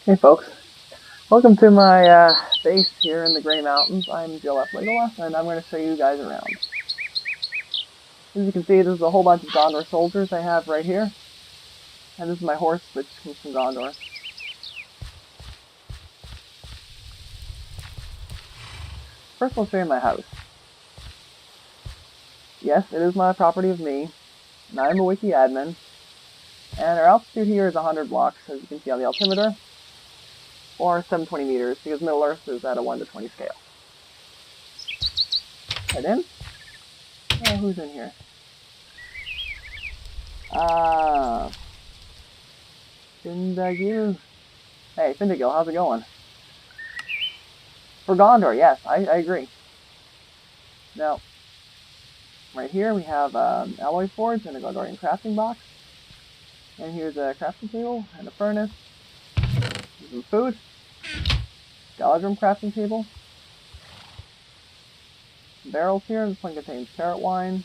Hey folks, welcome to my base here in the Grey Mountains. I'm Glflegolas, and I'm going to show you guys around. As you can see, this is a whole bunch of Gondor soldiers I have right here. And this is my horse, which comes from Gondor. First I'll show you my house. Yes, it is my property of me, and I'm a wiki admin. And our altitude here is 100 blocks, as you can see on the altimeter, or 720 meters, because Middle Earth is at a 1 to 20 scale. Head in. Oh, who's in here? Findagil. Hey, Findagil, how's it going? For Gondor, yes, I agree. Now, right here we have alloy forge and a Gondorian crafting box. And here's a crafting table and a furnace. Some food. Galadrim crafting table. Some barrels here. This one contains carrot wine,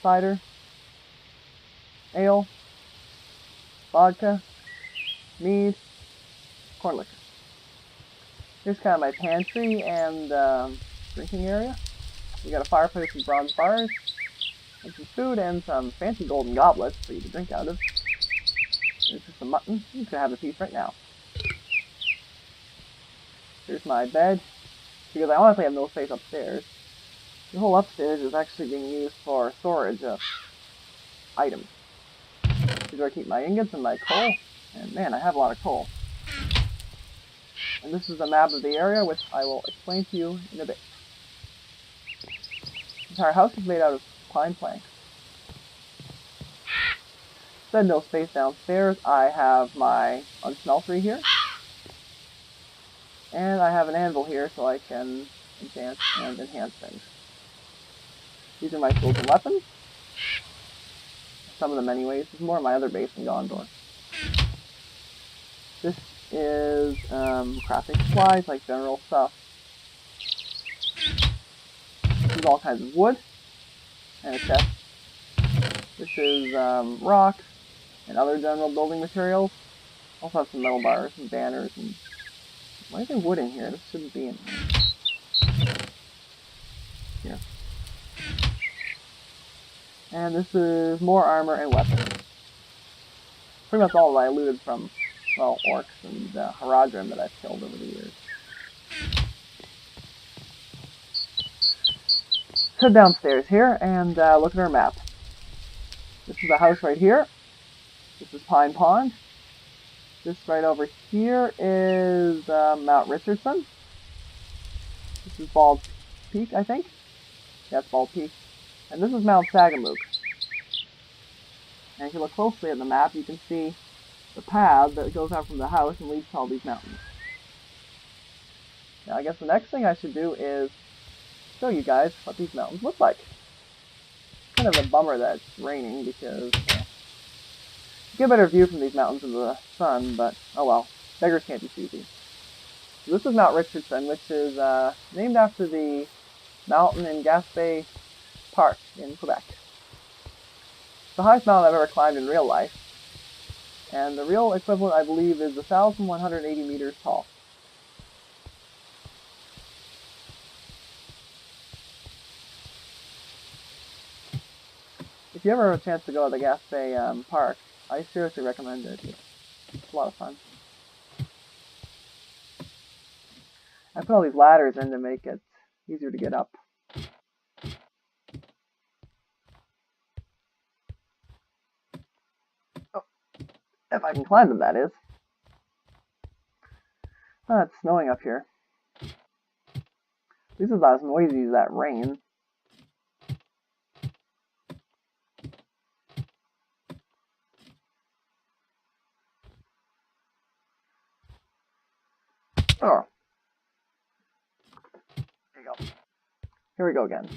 cider, ale, vodka, mead, corn liquor. Here's kind of my pantry and drinking area. We got a fireplace with bronze bars, and some food and some fancy golden goblets for you to drink out of. Here's just some mutton. You can have a piece right now. Here's my bed, because I honestly have no space upstairs. The whole upstairs is actually being used for storage of items. This is where I keep my ingots and my coal, and man, I have a lot of coal. And this is a map of the area, which I will explain to you in a bit. The entire house is made out of pine planks. Instead, no space downstairs. I have my unsmeltery here. And I have an anvil here so I can enchant and enhance things. These are my tools and weapons. Some of them anyways. This is more of my other base in Gondor. This is crafting supplies, like general stuff. This is all kinds of wood. And a chest. This is rock and other general building materials. Also have some metal bars and banners and... Why is there wood in here? This shouldn't be in here. Here. And this is more armor and weapons. Pretty much all that I looted from, well, orcs and Haradrim that I've killed over the years. Head downstairs here and look at our map. This is a house right here. This is Pine Pond. This right over here is Mount Richardson. This is Bald Peak, I think. Yeah, it's Bald Peak. And this is Mount Sagamook. And if you look closely at the map, you can see the path that goes out from the house and leads to all these mountains. Now, I guess the next thing I should do is show you guys what these mountains look like. Kind of a bummer that it's raining because you get a better view from these mountains in the sun, but oh well, beggars can't be choosy. So this is Mount Richardson, which is named after the mountain in Gaspé Park in Quebec. It's the highest mountain I've ever climbed in real life, and the real equivalent, I believe, is 1,180 meters tall. If you ever have a chance to go to the Gaspé Park, I seriously recommend it. It's a lot of fun. I put all these ladders in to make it easier to get up. Oh, if I can climb them, that is. Oh, it's snowing up here. This is not as noisy as that rain. Oh. There you go. Here we go again.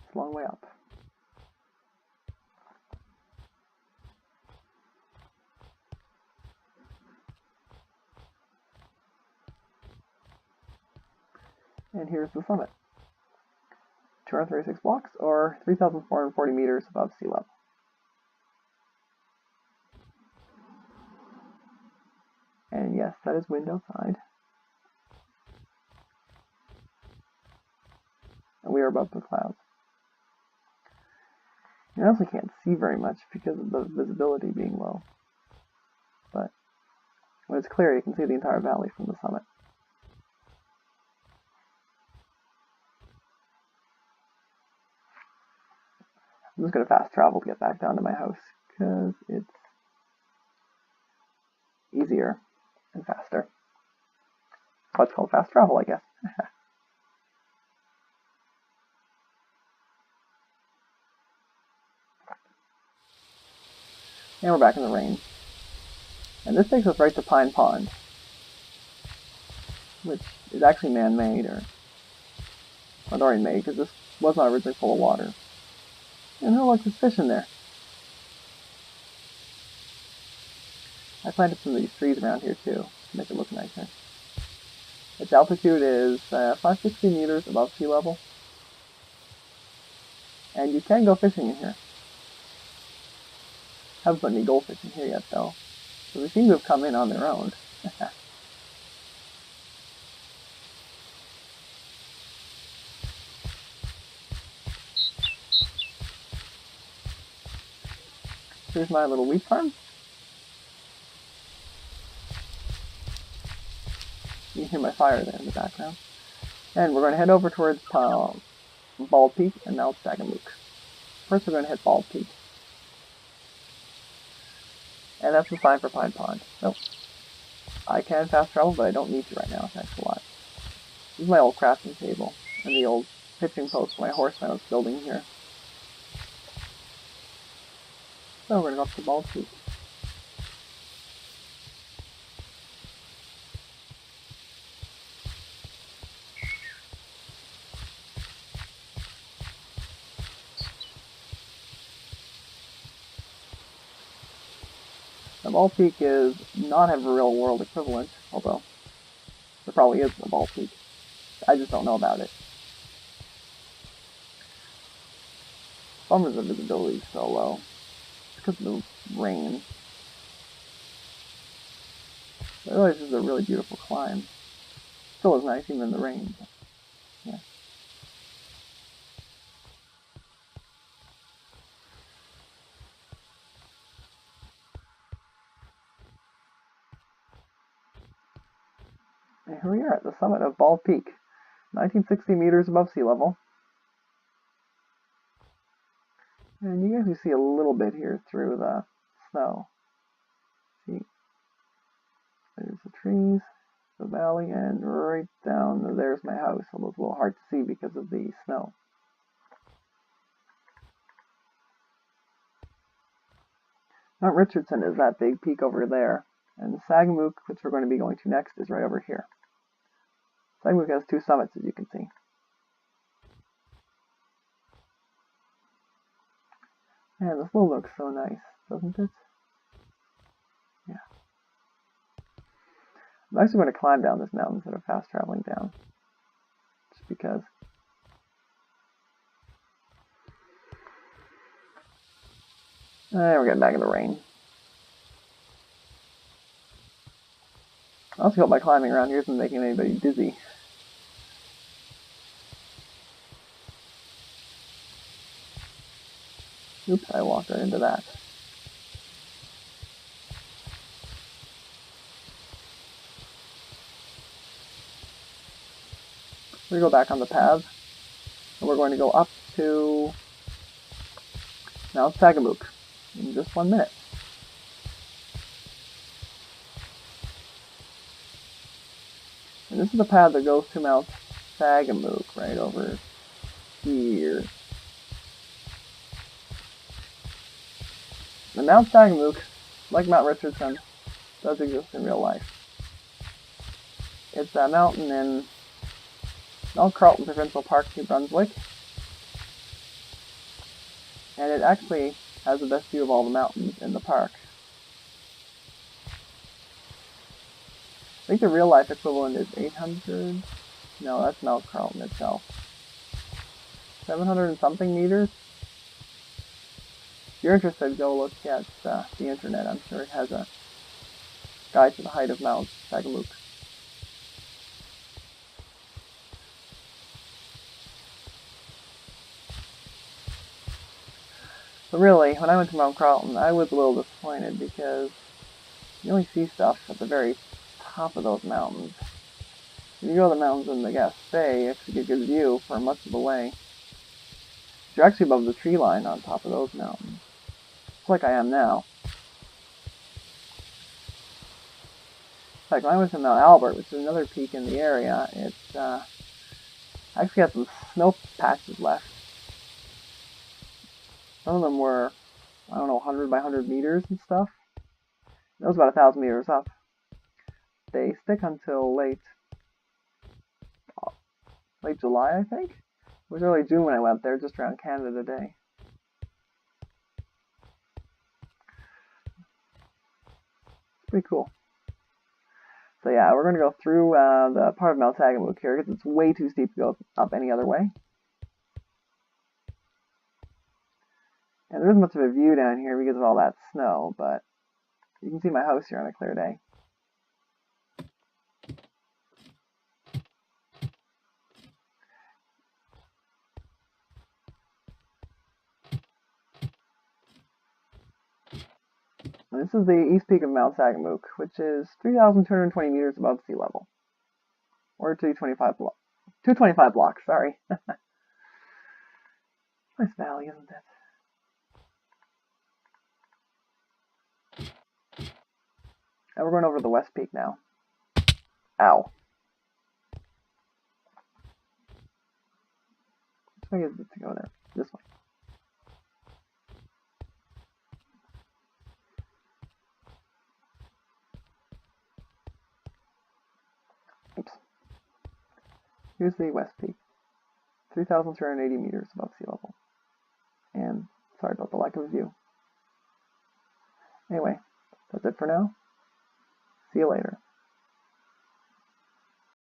It's a long way up. And here's the summit. 236 blocks, or 3,440 meters above sea level. And yes, that is wind outside. And we are above the clouds. You also can't see very much because of the visibility being low. But when it's clear, you can see the entire valley from the summit. I'm just going to fast travel to get back down to my house because it's easier and faster. That's why it's called fast travel, I guess. And we're back in the rain. And this takes us right to Pine Pond, which is actually man-made, or already made, because this was not originally full of water. And oh look, there's fish in there. I planted some of these trees around here too, to make it look nicer. Its altitude is 560 meters above sea level. And you can go fishing in here. Haven't put any goldfish in here yet though. So they seem to have come in on their own. Here's my little wheat farm. You can hear my fire there in the background. And we're going to head over towards Bald Peak and Mount Sagamook. First we're going to hit Bald Peak. And that's the sign for Pine Pond. Nope. I can fast travel, but I don't need to right now, thanks a lot. This is my old crafting table, and the old pitching post my horse I was building here. So we're going to go up to Bald Peak. The Bald Peak does not have a real world equivalent, although there probably is a Bald Peak. I just don't know about it. Bummer the visibility is so low. It's because of the rain. I realize this is a really beautiful climb. Still is nice even in the rain. But yeah. And here we are at the summit of Bald Peak, 1960 meters above sea level. And you guys can see a little bit here through the snow. See, there's the trees, the valley, and right down there's my house. Although it's a little hard to see because of the snow. Mount Richardson is that big peak over there, and the Sagamook, which we're going to be going to next, is right over here. Sagamook has two summits, as you can see. And this will look so nice, doesn't it? Yeah. I'm actually going to climb down this mountain instead of fast traveling down. Just because. And we're getting back in the rain. I also hope my climbing around here isn't making anybody dizzy. Oops, I walked right into that. We go back on the path, and we're going to go up to Mount Sagamook in just 1 minute. And this is the path that goes to Mount Sagamook, right over here. The Mount Sagamook, like Mount Richardson, does exist in real life. It's a mountain in Mount Carlton Provincial Park, New Brunswick. And it actually has the best view of all the mountains in the park. I think the real life equivalent is 800 No, that's Mount Carlton itself. 700 and something meters? If you're interested, go look at the internet. I'm sure it has a guide to the height of Mount Sagamuk. But really, when I went to Mount Carlton, I was a little disappointed because you only see stuff at the very top of those mountains. If you go to the mountains in the Gaspé, you actually get a good view for much of the way. You're actually above the tree line on top of those mountains. It's like I am now. Like when I went to Mount Albert, which is another peak in the area, it's actually got some snow patches left. Some of them were, I don't know, 100 by 100 meters and stuff. That was about 1,000 meters up. They stick until late July, I think. It was early June when I went there, just around Canada Day. It's pretty cool. So yeah, we're going to go through the part of Mount Sagamuk here, because it's way too steep to go up any other way. And there isn't much of a view down here because of all that snow, but you can see my house here on a clear day. And this is the east peak of Mount Sagamuk, which is 3,220 meters above sea level. Or 225 blocks, sorry. Nice valley, isn't it? And we're going over to the west peak now. Ow. Which way is it to go there? This way. Oops. Here's the west peak. 3,380 meters above sea level. And sorry about the lack of a view. Anyway, that's it for now. See you later.